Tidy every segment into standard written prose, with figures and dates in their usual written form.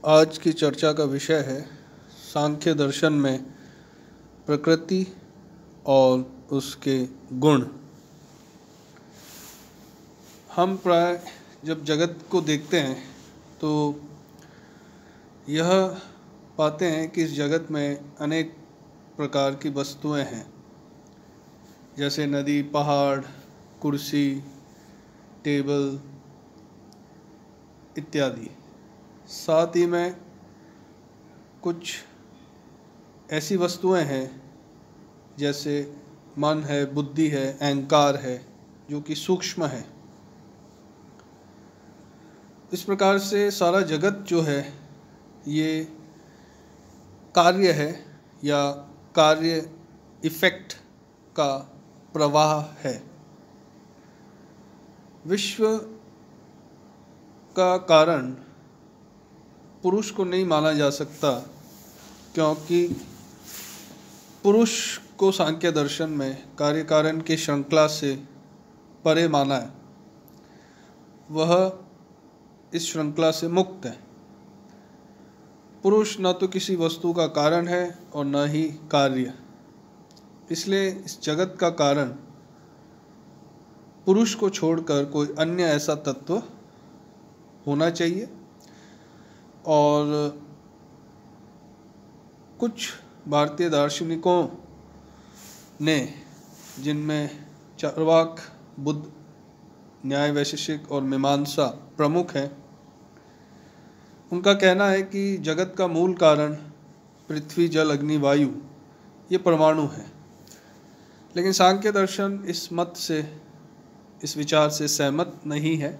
आज की चर्चा का विषय है सांख्य दर्शन में प्रकृति और उसके गुण। हम प्राय जब जगत को देखते हैं तो यह पाते हैं कि इस जगत में अनेक प्रकार की वस्तुएं हैं, जैसे नदी, पहाड़, कुर्सी, टेबल इत्यादि। साथ ही में कुछ ऐसी वस्तुएं हैं जैसे मन है, बुद्धि है, अहंकार है, जो कि सूक्ष्म है। इस प्रकार से सारा जगत जो है ये कार्य है या कार्य इफेक्ट का प्रवाह है। विश्व का कारण पुरुष को नहीं माना जा सकता, क्योंकि पुरुष को सांख्य दर्शन में कार्य कारण की श्रृंखला से परे माना है। वह इस श्रृंखला से मुक्त है। पुरुष न तो किसी वस्तु का कारण है और न ही कार्य। इसलिए इस जगत का कारण पुरुष को छोड़कर कोई अन्य ऐसा तत्व होना चाहिए। और कुछ भारतीय दार्शनिकों ने, जिनमें चार्वाक, बुद्ध, न्याय वैशेषिक और मीमांसा प्रमुख हैं, उनका कहना है कि जगत का मूल कारण पृथ्वी, जल, अग्नि, वायु ये परमाणु हैं। लेकिन सांख्य दर्शन इस मत से, इस विचार से सहमत नहीं है।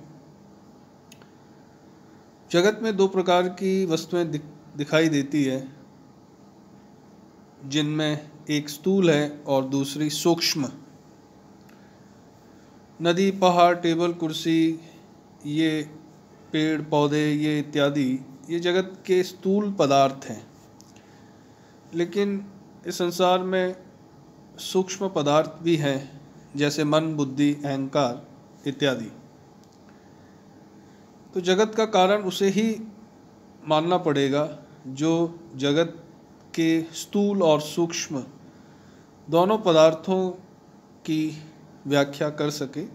जगत में दो प्रकार की वस्तुएं दिखाई देती है, जिनमें एक स्थूल है और दूसरी सूक्ष्म। नदी, पहाड़, टेबल, कुर्सी, ये पेड़ पौधे, ये इत्यादि, ये जगत के स्थूल पदार्थ हैं। लेकिन इस संसार में सूक्ष्म पदार्थ भी हैं, जैसे मन, बुद्धि, अहंकार इत्यादि। तो जगत का कारण उसे ही मानना पड़ेगा जो जगत के स्थूल और सूक्ष्म दोनों पदार्थों की व्याख्या कर सके।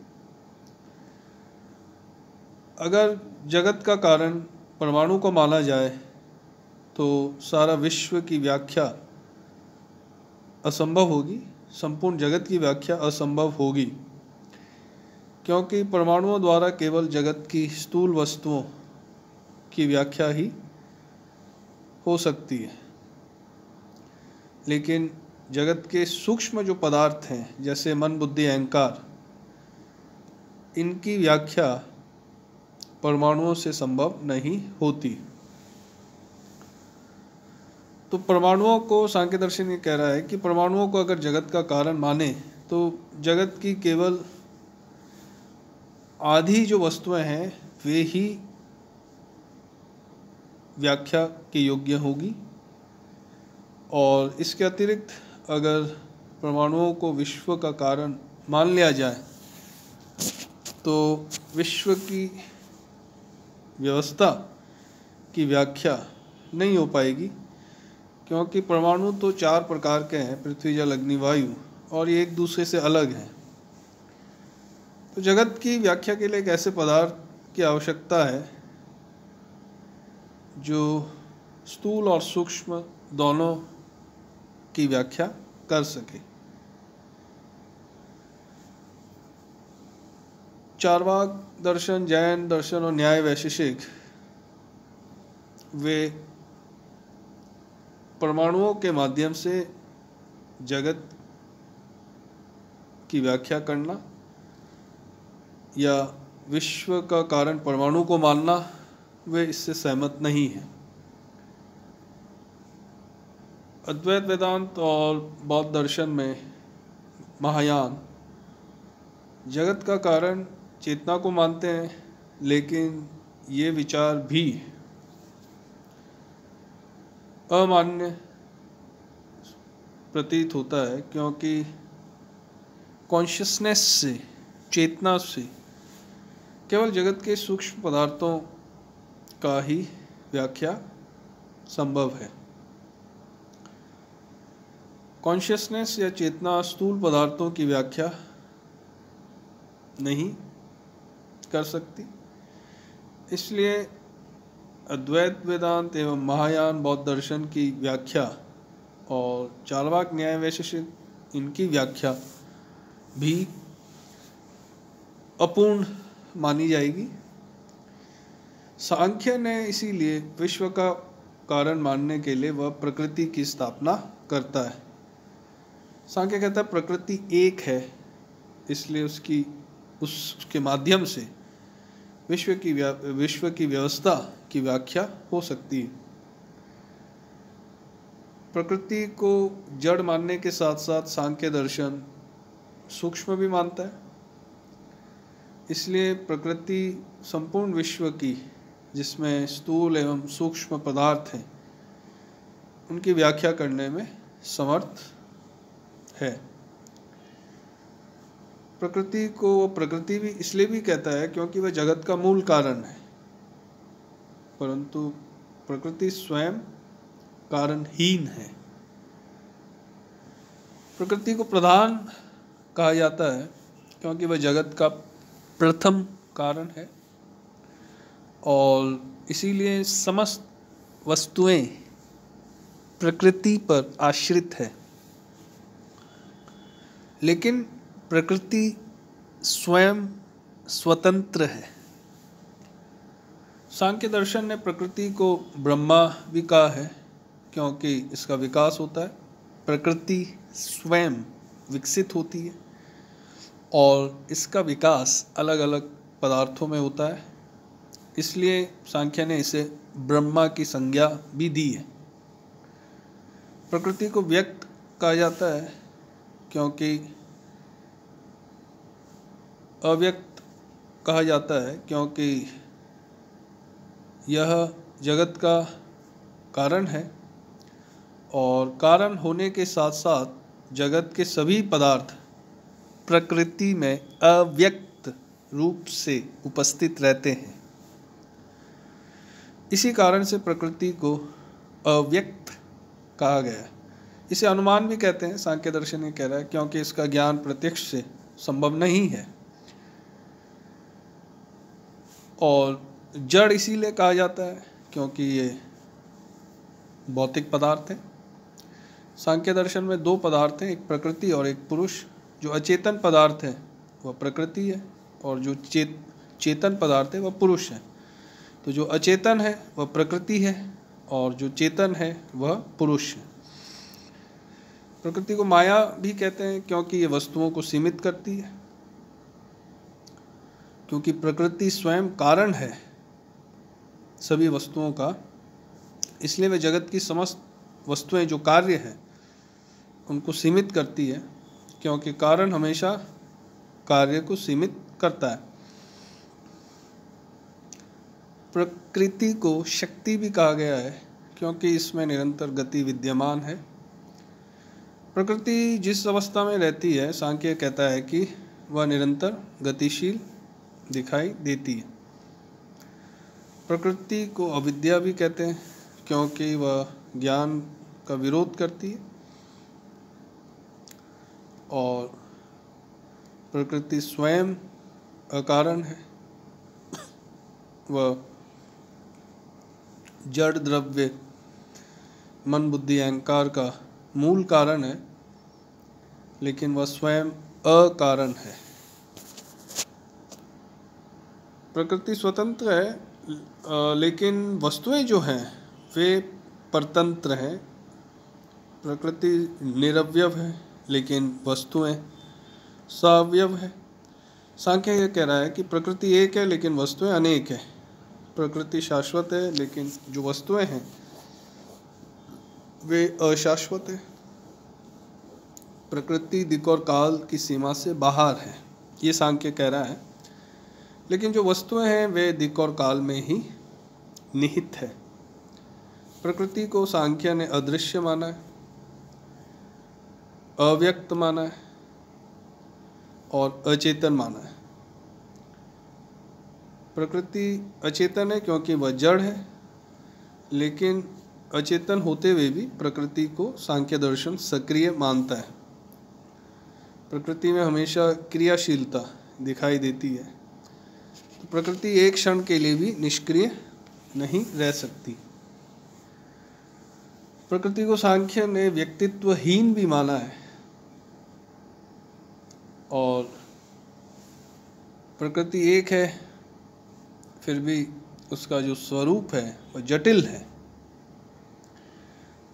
अगर जगत का कारण परमाणु को माना जाए तो सारा विश्व की व्याख्या असंभव होगी, संपूर्ण जगत की व्याख्या असंभव होगी, क्योंकि परमाणुओं द्वारा केवल जगत की स्थूल वस्तुओं की व्याख्या ही हो सकती है। लेकिन जगत के सूक्ष्म जो पदार्थ हैं, जैसे मन, बुद्धि, अहंकार, इनकी व्याख्या परमाणुओं से संभव नहीं होती। तो परमाणुओं को सांख्य दर्शन ये कह रहा है कि परमाणुओं को अगर जगत का कारण माने तो जगत की केवल आधी जो वस्तुएं हैं वे ही व्याख्या के योग्य होगी। और इसके अतिरिक्त अगर परमाणुओं को विश्व का कारण मान लिया जाए तो विश्व की व्यवस्था की व्याख्या नहीं हो पाएगी, क्योंकि परमाणु तो चार प्रकार के हैं, पृथ्वी, जल, अग्नि, वायु, और ये एक दूसरे से अलग हैं। तो जगत की व्याख्या के लिए एक ऐसे पदार्थ की आवश्यकता है जो स्थूल और सूक्ष्म दोनों की व्याख्या कर सके। चार्वाक दर्शन, जैन दर्शन और न्याय वैशेषिक वे परमाणुओं के माध्यम से जगत की व्याख्या करना या विश्व का कारण परमाणु को मानना, वे इससे सहमत नहीं हैं। अद्वैत वेदांत और बौद्ध दर्शन में, महायान, जगत का कारण चेतना को मानते हैं, लेकिन ये विचार भी अमान्य प्रतीत होता है, क्योंकि कॉन्शियसनेस से, चेतना से केवल जगत के सूक्ष्म पदार्थों का ही व्याख्या संभव है। कॉन्शियसनेस या चेतना स्थूल पदार्थों की व्याख्या नहीं कर सकती, इसलिए अद्वैत वेदांत एवं महायान बौद्ध दर्शन की व्याख्या और चार्वाक न्याय वैशेषिक इनकी व्याख्या भी अपूर्ण मानी जाएगी। सांख्य ने इसीलिए विश्व का कारण मानने के लिए वह प्रकृति की स्थापना करता है। सांख्य कहता है प्रकृति एक है, इसलिए उसके माध्यम से विश्व की व्यवस्था की व्याख्या हो सकती है। प्रकृति को जड़ मानने के साथ साथ सांख्य दर्शन सूक्ष्म भी मानता है, इसलिए प्रकृति संपूर्ण विश्व की, जिसमें स्थूल एवं सूक्ष्म पदार्थ हैं, उनकी व्याख्या करने में समर्थ है। प्रकृति को वो प्रकृति भी इसलिए भी कहता है क्योंकि वह जगत का मूल कारण है, परंतु प्रकृति स्वयं कारणहीन है। प्रकृति को प्रधान कहा जाता है क्योंकि वह जगत का प्रथम कारण है और इसीलिए समस्त वस्तुएं प्रकृति पर आश्रित है। लेकिन प्रकृति स्वयं स्वतंत्र है। सांख्य दर्शन ने प्रकृति को ब्रह्मा भी कहा है क्योंकि इसका विकास होता है। प्रकृति स्वयं विकसित होती है और इसका विकास अलग अलग पदार्थों में होता है, इसलिए सांख्य ने इसे ब्रह्मा की संज्ञा भी दी है। प्रकृति को व्यक्त कहा जाता है क्योंकि अव्यक्त कहा जाता है क्योंकि यह जगत का कारण है और कारण होने के साथ साथ जगत के सभी पदार्थ प्रकृति में अव्यक्त रूप से उपस्थित रहते हैं। इसी कारण से प्रकृति को अव्यक्त कहा गया है। इसे अनुमान भी कहते हैं, सांख्य दर्शन ये कह रहा है, क्योंकि इसका ज्ञान प्रत्यक्ष से संभव नहीं है। और जड़ इसीलिए कहा जाता है क्योंकि ये भौतिक पदार्थ हैं। सांख्य दर्शन में दो पदार्थ हैं, एक प्रकृति और एक पुरुष। जो अचेतन पदार्थ है वह प्रकृति है और जो चेतन पदार्थ है वह पुरुष है। तो जो अचेतन है वह प्रकृति है और जो चेतन है वह पुरुष है। प्रकृति को माया भी कहते हैं क्योंकि ये वस्तुओं को सीमित करती है, क्योंकि प्रकृति स्वयं कारण है सभी वस्तुओं का, इसलिए वे जगत की समस्त वस्तुएं जो कार्य हैं उनको सीमित करती है, क्योंकि कारण हमेशा कार्य को सीमित करता है। प्रकृति को शक्ति भी कहा गया है क्योंकि इसमें निरंतर गति विद्यमान है। प्रकृति जिस अवस्था में रहती है, सांख्य कहता है कि वह निरंतर गतिशील दिखाई देती है। प्रकृति को अविद्या भी कहते हैं क्योंकि वह ज्ञान का विरोध करती है और प्रकृति स्वयं अकारण है। वह जड़ द्रव्य मन बुद्धि अहंकार का मूल कारण है, लेकिन वह स्वयं अकारण है। प्रकृति स्वतंत्र है लेकिन वस्तुएं जो हैं वे परतंत्र हैं। प्रकृति निरवयव है लेकिन वस्तुएं सावयव है। सांख्य यह कह रहा है कि प्रकृति एक है लेकिन वस्तुएं अनेक है। प्रकृति शाश्वत है लेकिन जो वस्तुएं हैं वे अशाश्वत है। प्रकृति दिक् और काल की सीमा से बाहर है, ये सांख्य कह रहा है, लेकिन जो वस्तुएं हैं वे दिक् और काल में ही निहित है। प्रकृति को सांख्य ने अदृश्य माना है, अव्यक्त माना है और अचेतन माना है। प्रकृति अचेतन है क्योंकि वह जड़ है, लेकिन अचेतन होते हुए भी प्रकृति को सांख्य दर्शन सक्रिय मानता है। प्रकृति में हमेशा क्रियाशीलता दिखाई देती है, तो प्रकृति एक क्षण के लिए भी निष्क्रिय नहीं रह सकती। प्रकृति को सांख्य ने व्यक्तित्वहीन भी माना है, और प्रकृति एक है फिर भी उसका जो स्वरूप है वह जटिल है।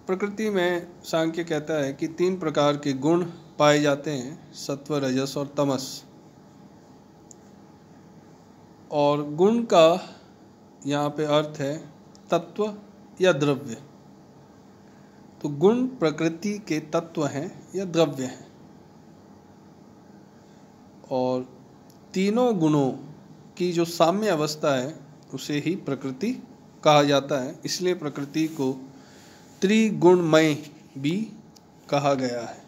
प्रकृति में सांख्य कहता है कि 3 प्रकार के गुण पाए जाते हैं, सत्व, रजस और तमस। और गुण का यहाँ पे अर्थ है तत्व या द्रव्य। तो गुण प्रकृति के तत्व हैं या द्रव्य हैं, और तीनों गुणों की जो साम्य अवस्था है उसे ही प्रकृति कहा जाता है। इसलिए प्रकृति को त्रिगुणमय भी कहा गया है।